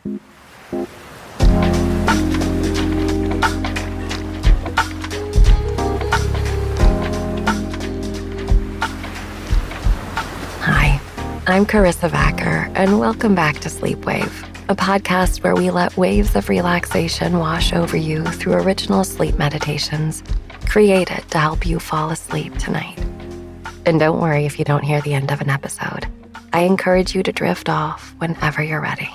Hi, I'm Karissa Vacker, and welcome back to Sleep Wave, a podcast where we let waves of relaxation wash over you through original sleep meditations created to help you fall asleep tonight. And don't worry if you don't hear the end of an episode. I encourage you to drift off whenever you're ready.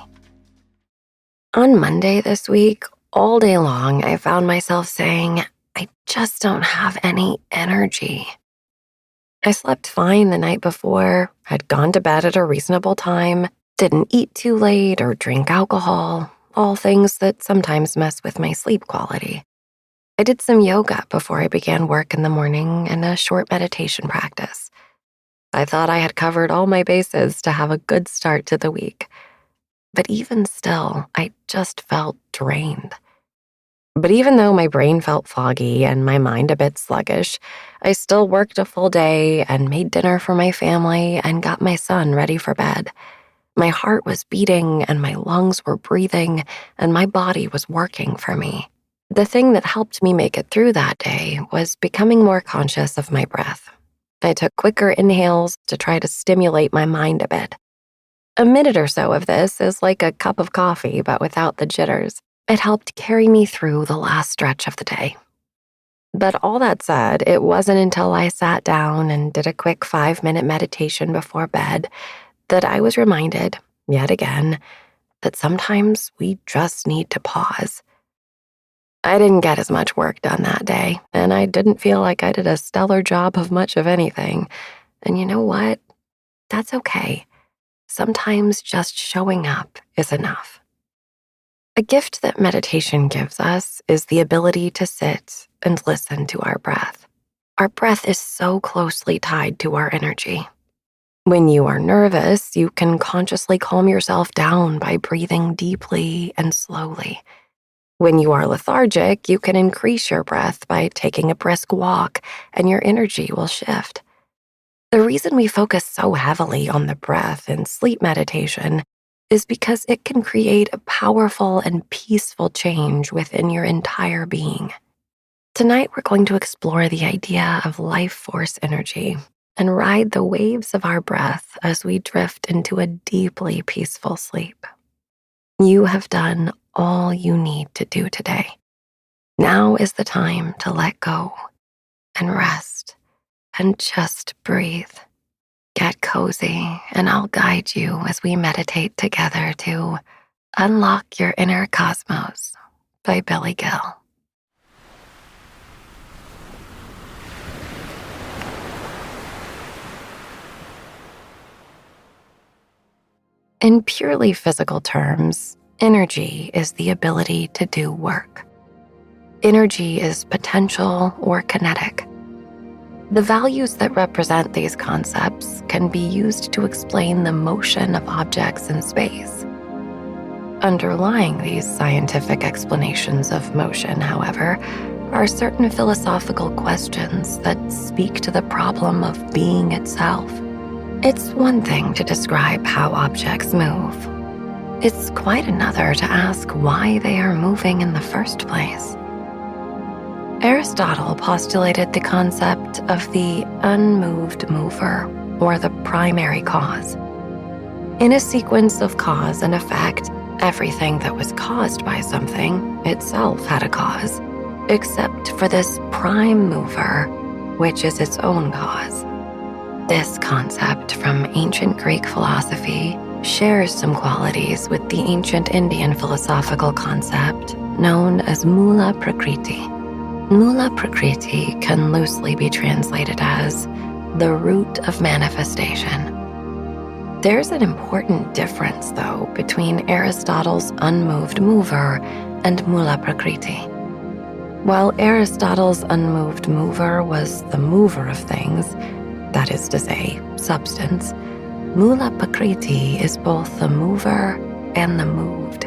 On Monday this week, all day long, I found myself saying, I just don't have any energy. I slept fine the night before, had gone to bed at a reasonable time, didn't eat too late or drink alcohol, all things that sometimes mess with my sleep quality. I did some yoga before I began work in the morning and a short meditation practice. I thought I had covered all my bases to have a good start to the week. But even still, I just felt drained. But even though my brain felt foggy and my mind a bit sluggish, I still worked a full day and made dinner for my family and got my son ready for bed. My heart was beating and my lungs were breathing and my body was working for me. The thing that helped me make it through that day was becoming more conscious of my breath. I took quicker inhales to try to stimulate my mind a bit. A minute or so of this is like a cup of coffee, but without the jitters. It helped carry me through the last stretch of the day. But all that said, it wasn't until I sat down and did a quick 5-minute meditation before bed that I was reminded, yet again, that sometimes we just need to pause. I didn't get as much work done that day, and I didn't feel like I did a stellar job of much of anything. And you know what? That's okay. Sometimes just showing up is enough. A gift that meditation gives us is the ability to sit and listen to our breath. Our breath is so closely tied to our energy. When you are nervous, you can consciously calm yourself down by breathing deeply and slowly. When you are lethargic, you can increase your breath by taking a brisk walk, and your energy will shift. The reason we focus so heavily on the breath in sleep meditation is because it can create a powerful and peaceful change within your entire being. Tonight, we're going to explore the idea of life force energy and ride the waves of our breath as we drift into a deeply peaceful sleep. You have done all you need to do today. Now is the time to let go and rest and just breathe. Get cozy, and I'll guide you as we meditate together to Unlock Your Inner Cosmos by Billy Gill. In purely physical terms, energy is the ability to do work. Energy is potential or kinetic. The values that represent these concepts can be used to explain the motion of objects in space. Underlying these scientific explanations of motion, however, are certain philosophical questions that speak to the problem of being itself. It's one thing to describe how objects move. It's quite another to ask why they are moving in the first place. Aristotle postulated the concept of the unmoved mover, or the primary cause. In a sequence of cause and effect, everything that was caused by something itself had a cause, except for this prime mover, which is its own cause. This concept from ancient Greek philosophy shares some qualities with the ancient Indian philosophical concept known as Mula Prakriti. Mula Prakriti can loosely be translated as the root of manifestation. There's an important difference, though, between Aristotle's unmoved mover and Mula Prakriti. While Aristotle's unmoved mover was the mover of things, that is to say, substance, Mula Prakriti is both the mover and the moved.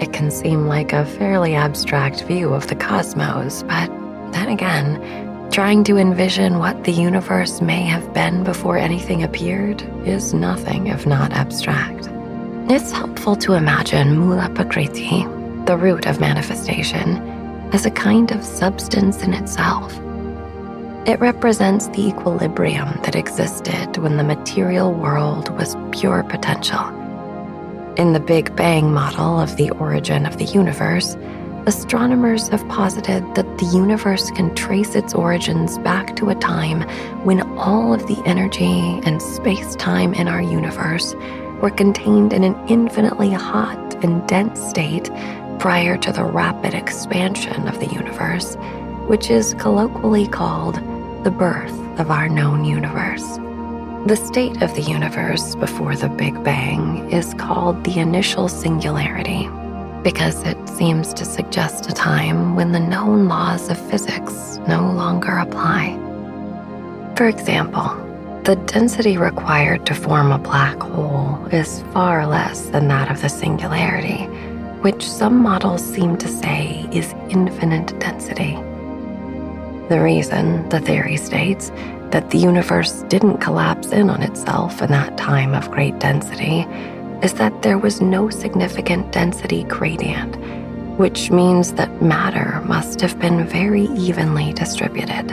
It can seem like a fairly abstract view of the cosmos, but then again, trying to envision what the universe may have been before anything appeared is nothing if not abstract. It's helpful to imagine Mula Prakriti, the root of manifestation, as a kind of substance in itself. It represents the equilibrium that existed when the material world was pure potential. In the Big Bang model of the origin of the universe, astronomers have posited that the universe can trace its origins back to a time when all of the energy and space-time in our universe were contained in an infinitely hot and dense state prior to the rapid expansion of the universe, which is colloquially called the birth of our known universe. The state of the universe before the Big Bang is called the initial singularity because it seems to suggest a time when the known laws of physics no longer apply. For example, the density required to form a black hole is far less than that of the singularity, which some models seem to say is infinite density. The reason, the theory states, that the universe didn't collapse in on itself in that time of great density is that there was no significant density gradient, which means that matter must have been very evenly distributed.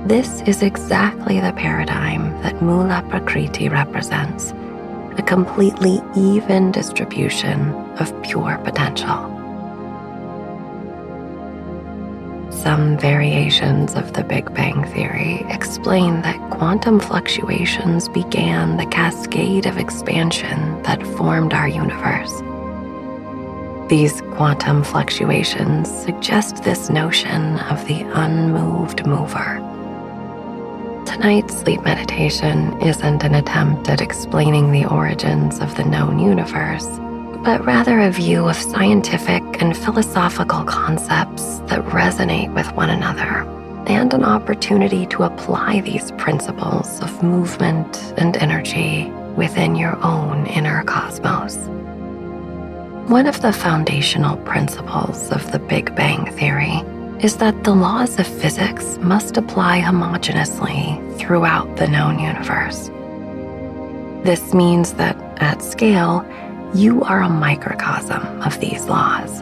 This is exactly the paradigm that Mula Prakriti represents, a completely even distribution of pure potential. Some variations of the Big Bang theory explain that quantum fluctuations began the cascade of expansion that formed our universe. These quantum fluctuations suggest this notion of the unmoved mover. Tonight's sleep meditation isn't an attempt at explaining the origins of the known universe, but rather a view of scientific and philosophical concepts that resonate with one another, and an opportunity to apply these principles of movement and energy within your own inner cosmos. One of the foundational principles of the Big Bang theory is that the laws of physics must apply homogeneously throughout the known universe. This means that, at scale, you are a microcosm of these laws.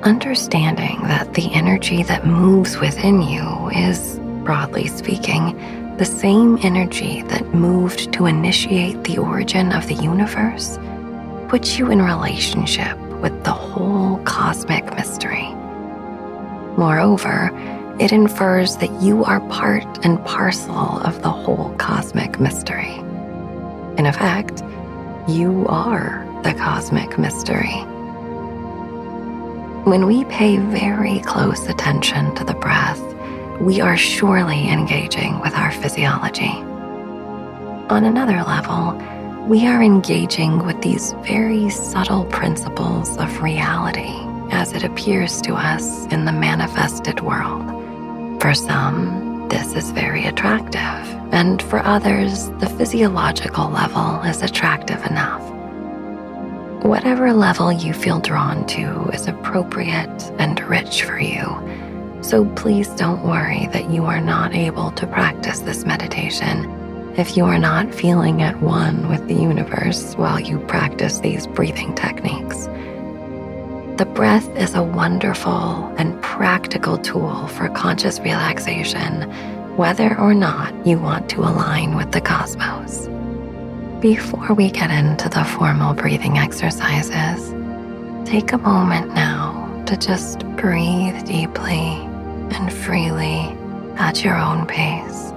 Understanding that the energy that moves within you is, broadly speaking, the same energy that moved to initiate the origin of the universe puts you in relationship with the whole cosmic mystery. Moreover, it infers that you are part and parcel of the whole cosmic mystery. In effect, you are the cosmic mystery. When we pay very close attention to the breath, we are surely engaging with our physiology. On another level, we are engaging with these very subtle principles of reality as it appears to us in the manifested world. For some, this is very attractive, and for others, the physiological level is attractive enough. Whatever level you feel drawn to is appropriate and rich for you, so please don't worry that you are not able to practice this meditation if you are not feeling at one with the universe while you practice these breathing techniques. The breath is a wonderful and practical tool for conscious relaxation, whether or not you want to align with the cosmos. Before we get into the formal breathing exercises, take a moment now to just breathe deeply and freely at your own pace.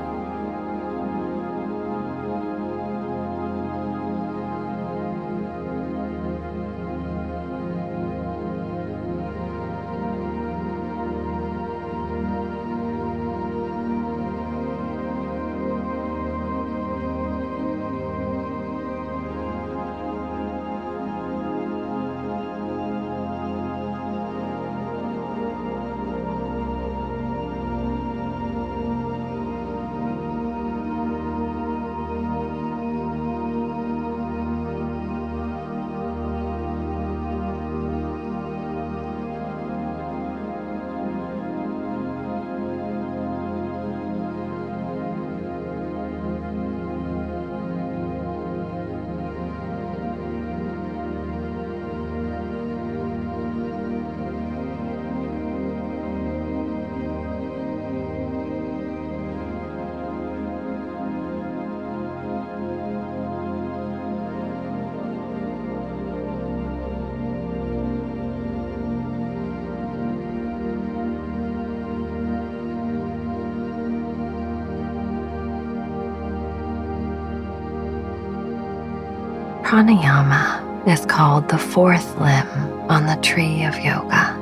Pranayama is called the fourth limb on the tree of yoga.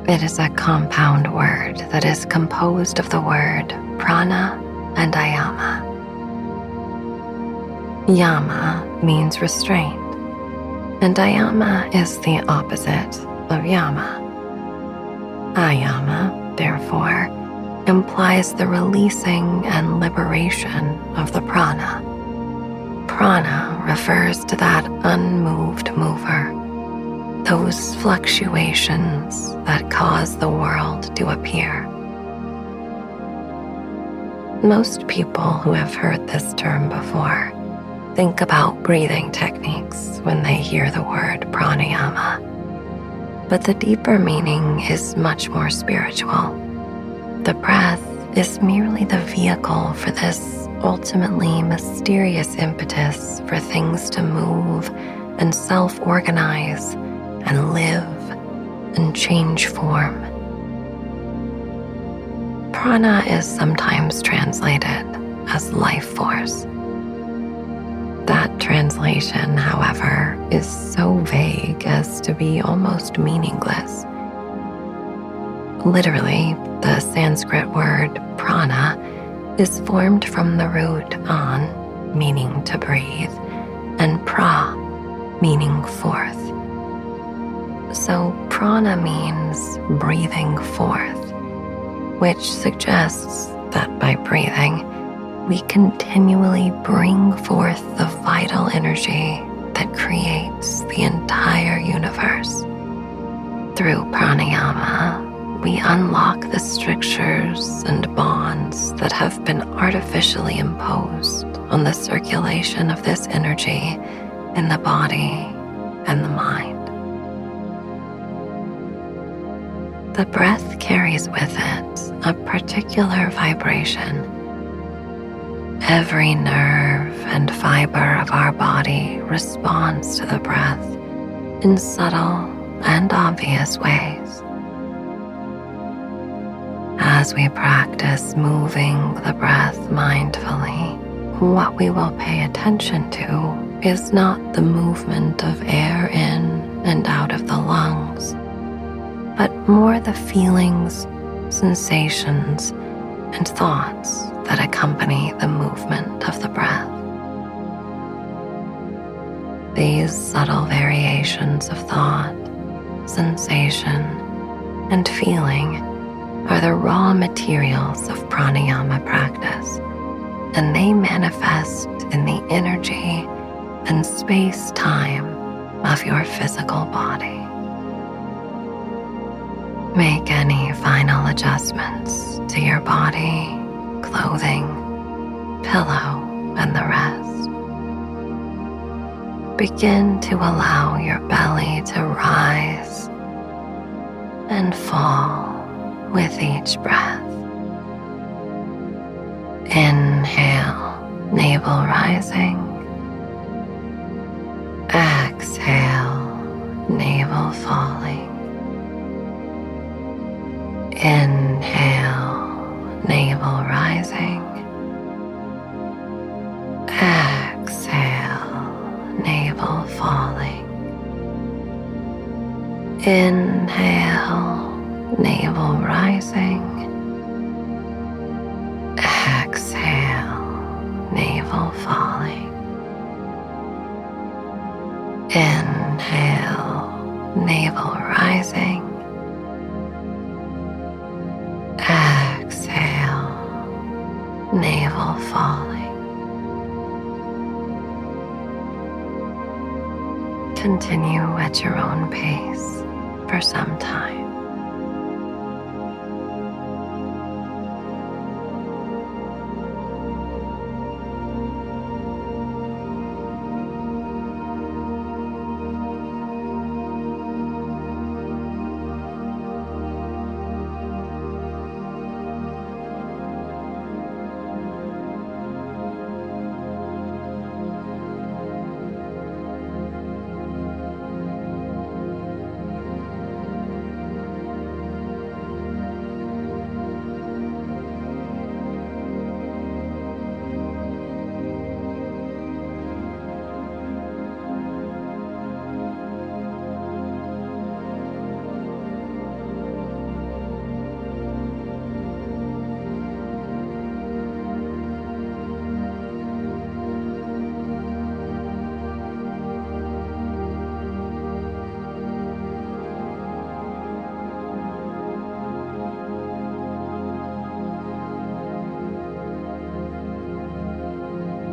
It is a compound word that is composed of the word prana and ayama. Yama means restraint, and ayama is the opposite of yama. Ayama, therefore, implies the releasing and liberation of the prana. Prana refers to that unmoved mover, those fluctuations that cause the world to appear. Most people who have heard this term before think about breathing techniques when they hear the word pranayama. But the deeper meaning is much more spiritual. The breath is merely the vehicle for this ultimately mysterious impetus for things to move and self-organize and live and change form. Prana is sometimes translated as life force. That translation, however, is so vague as to be almost meaningless. Literally, the Sanskrit word prana is formed from the root an, meaning to breathe, and pra, meaning forth. So prana means breathing forth, which suggests that by breathing, we continually bring forth the vital energy that creates the entire universe. Through pranayama, we unlock the strictures and bonds that have been artificially imposed on the circulation of this energy in the body and the mind. The breath carries with it a particular vibration. Every nerve and fiber of our body responds to the breath in subtle and obvious ways. As we practice moving the breath mindfully, what we will pay attention to is not the movement of air in and out of the lungs, but more the feelings, sensations, and thoughts that accompany the movement of the breath. These subtle variations of thought, sensation, and feeling are the raw materials of pranayama practice, and they manifest in the energy and space-time of your physical body. Make any final adjustments to your body, clothing, pillow, and the rest. Begin to allow your belly to rise and fall with each breath. Inhale, navel rising. Exhale, navel falling. Inhale, navel rising. Exhale, navel falling. Inhale, navel rising. Exhale, navel falling. Inhale, navel rising. Exhale, navel falling. Continue at your own pace for some time.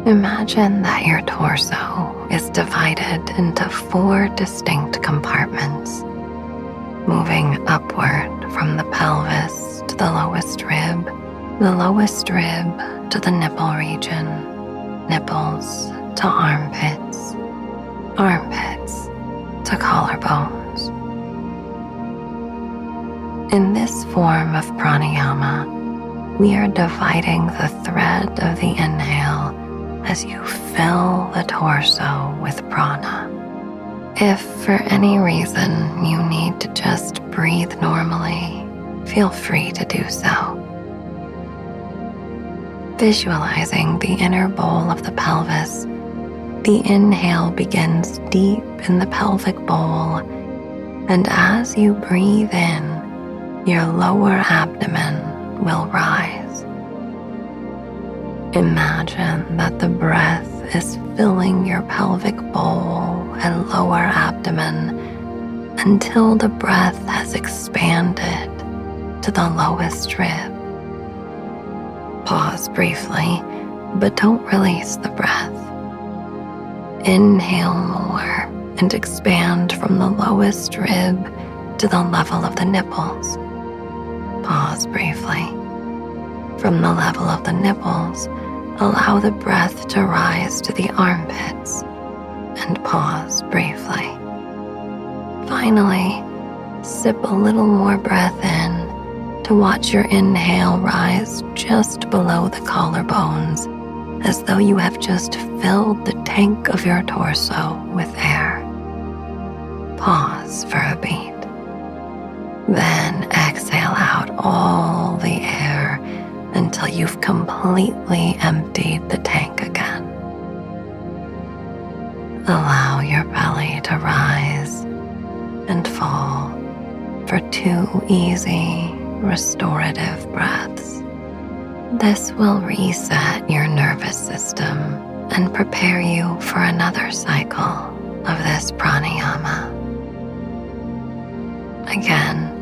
Imagine that your torso is divided into 4 distinct compartments, moving upward from the pelvis to the lowest rib to the nipple region, nipples to armpits, armpits to collarbones. In this form of pranayama, we are dividing the thread of the inhale as you fill the torso with prana. If for any reason you need to just breathe normally, feel free to do so. Visualizing the inner bowl of the pelvis, the inhale begins deep in the pelvic bowl, and as you breathe in, your lower abdomen will rise. Imagine that the breath is filling your pelvic bowl and lower abdomen until the breath has expanded to the lowest rib. Pause briefly, but don't release the breath. Inhale more and expand from the lowest rib to the level of the nipples. Pause briefly. From the level of the nipples, allow the breath to rise to the armpits and pause briefly. Finally, sip a little more breath in to watch your inhale rise just below the collarbones, as though you have just filled the tank of your torso with air. Pause for a beat. Then exhale out all the air until you've completely emptied the tank again. Allow your belly to rise and fall for 2 easy, restorative breaths. This will reset your nervous system and prepare you for another cycle of this pranayama. Again,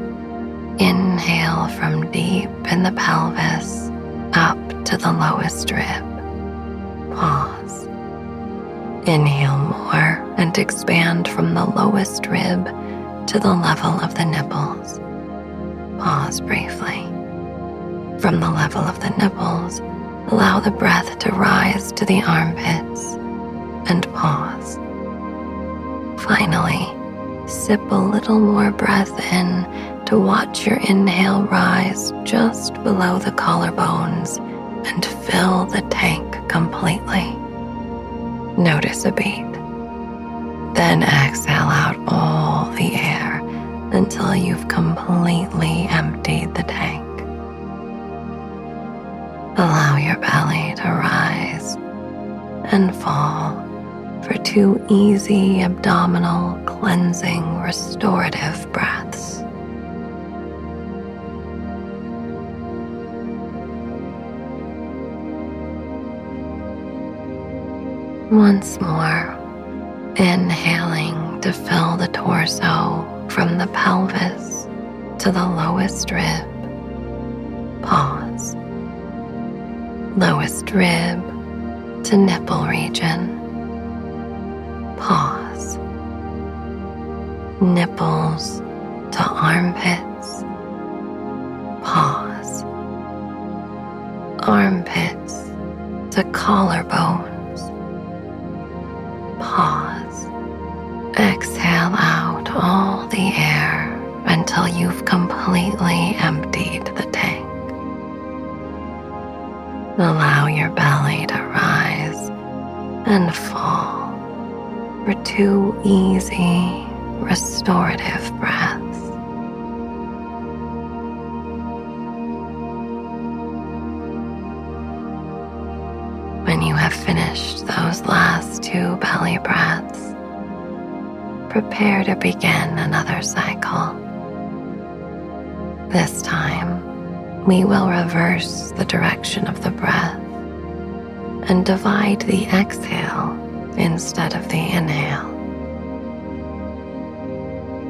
inhale from deep in the pelvis up to the lowest rib. Pause. Inhale more and expand from the lowest rib to the level of the nipples. Pause briefly. From the level of the nipples, allow the breath to rise to the armpits and pause. Finally, sip a little more breath in to watch your inhale rise just below the collarbones and fill the tank completely. Notice a beat. Then exhale out all the air until you've completely emptied the tank. Allow your belly to rise and fall for 2 easy abdominal cleansing restorative breaths. Once more, inhaling to fill the torso from the pelvis to the lowest rib. Pause. Lowest rib to nipple region. Pause. Nipples to armpits. Pause. Armpits to collarbones. Pause. Exhale out all the air until you've completely emptied the tank. Allow your belly to rise and fall for 2 easy, restorative breaths. When you have finished those last 2 belly breaths, prepare to begin another cycle. This time, we will reverse the direction of the breath and divide the exhale instead of the inhale.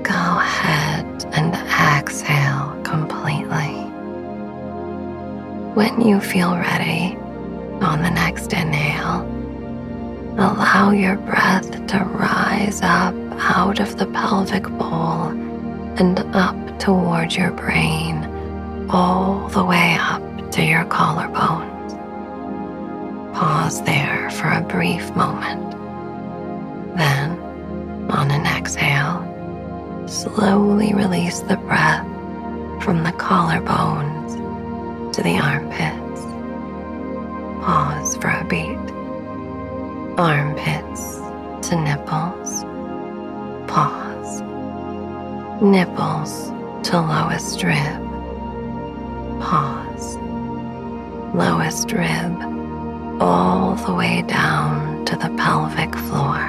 Go ahead and exhale completely. When you feel ready, on the next inhale, allow your breath to rise up out of the pelvic bowl and up towards your brain, all the way up to your collarbones. Pause there for a brief moment. Then, on an exhale, slowly release the breath from the collarbones to the armpits. Pause for a beat. Armpits to nipples. Pause. Nipples to lowest rib. Pause. Lowest rib all the way down to the pelvic floor.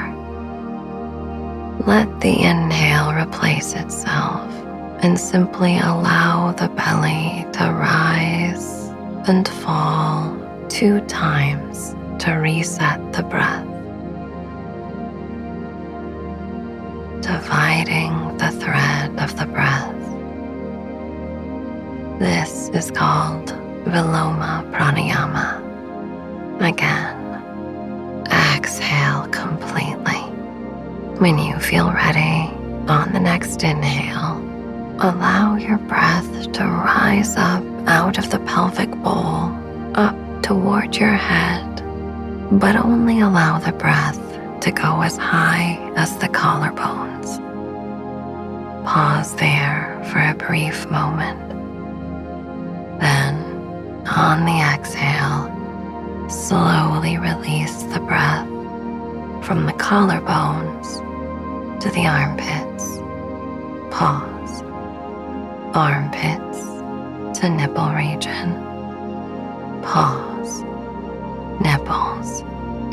Let the inhale replace itself and simply allow the belly to rise and fall 2 times to reset the breath. Dividing the thread of the breath. This is called Viloma Pranayama. Again, exhale completely. When you feel ready, on the next inhale, allow your breath to rise up out of the pelvic bowl, up toward your head, but only allow the breath to go as high as the collarbones. Pause there for a brief moment. Then, on the exhale, slowly release the breath from the collarbones to the armpits. Pause. Armpits to nipple region. Pause. Nipples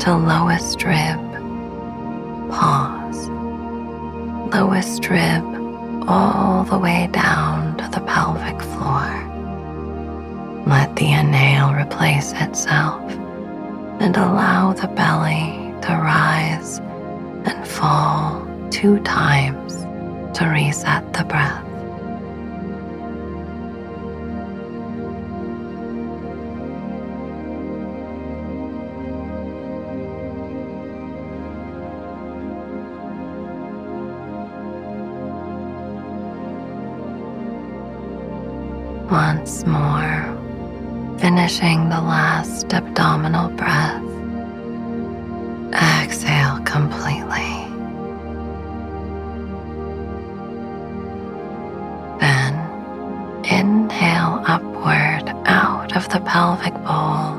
to lowest rib. Pause. Lowest rib all the way down to the pelvic floor. Let the inhale replace itself and allow the belly to rise and fall 2 times to reset the breath. Once more, finishing the last abdominal breath. Exhale completely. Then, inhale upward out of the pelvic bowl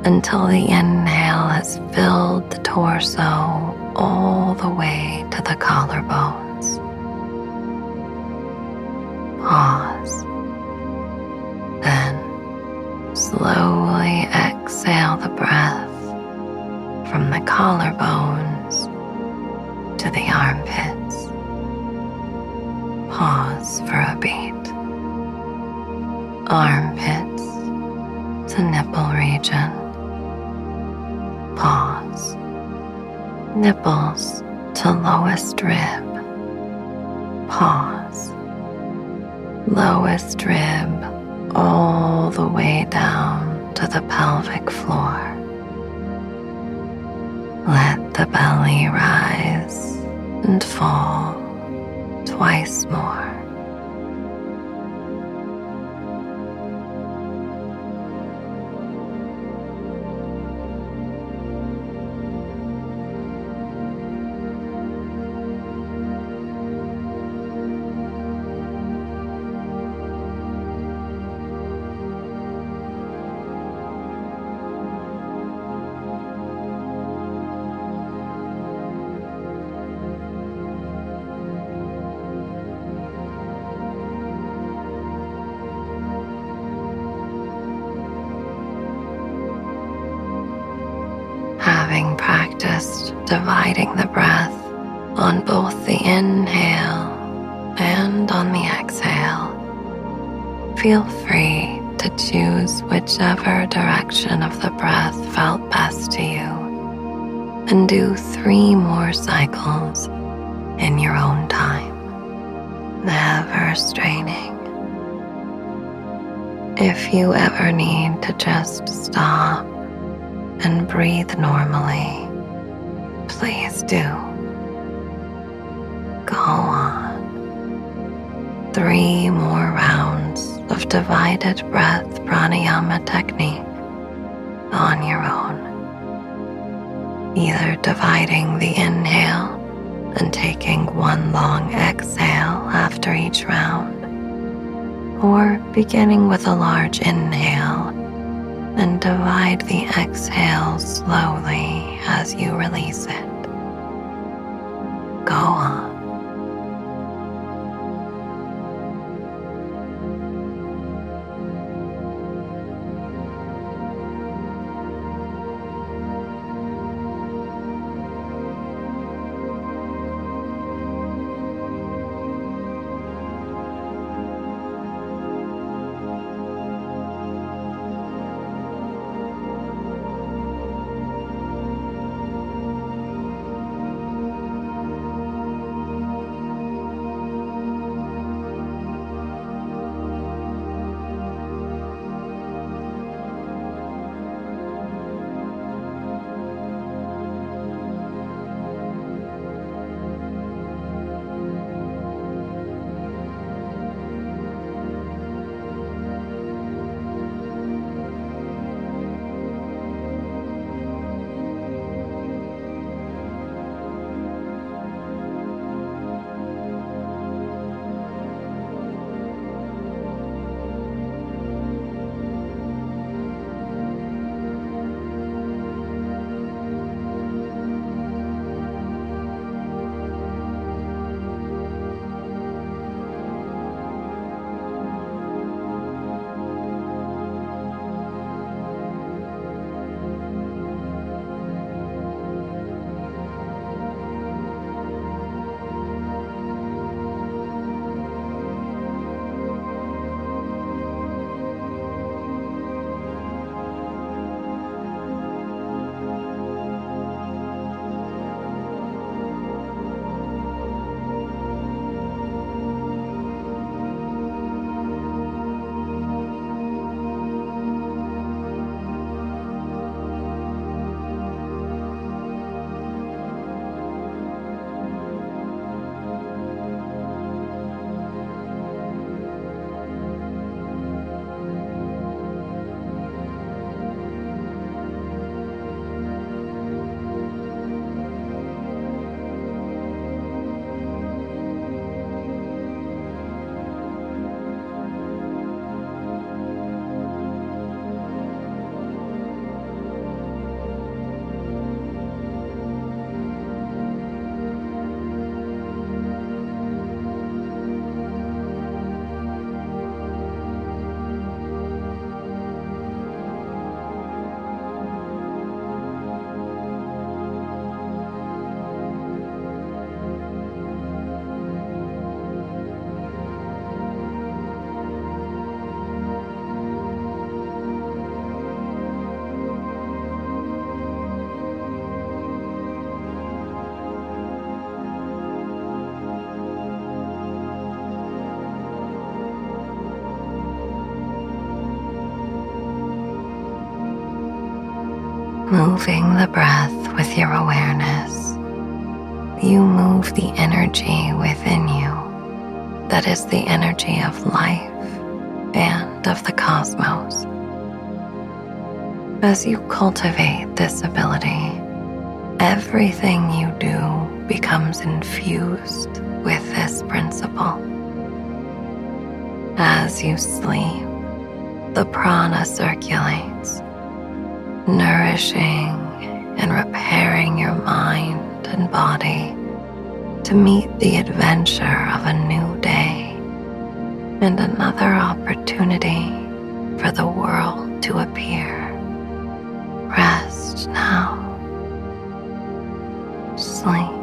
until the inhale has filled the torso all the way to the collarbones. Pause. Then, slowly exhale the breath from the collarbones to the armpits. Pause for a beat. Armpits to nipple region. Pause. Nipples to lowest rib. Pause. Lowest rib all the way down to the pelvic floor. Let the belly rise and fall twice more. Having practiced dividing the breath on both the inhale and on the exhale, feel free to choose whichever direction of the breath felt best to you and do 3 more cycles in your own time, never straining. If you ever need to just stop and breathe normally, Please do. Go on. 3 more rounds of divided breath pranayama technique on your own. Either dividing the inhale and taking 1 long exhale after each round, or beginning with a large inhale and divide the exhale slowly as you release it. Go on. Moving the breath with your awareness, you move the energy within you that is the energy of life and of the cosmos. As you cultivate this ability, everything you do becomes infused with this principle. As you sleep, the prana circulates, nourishing and repairing your mind and body to meet the adventure of a new day and another opportunity for the world to appear. Rest now. Sleep.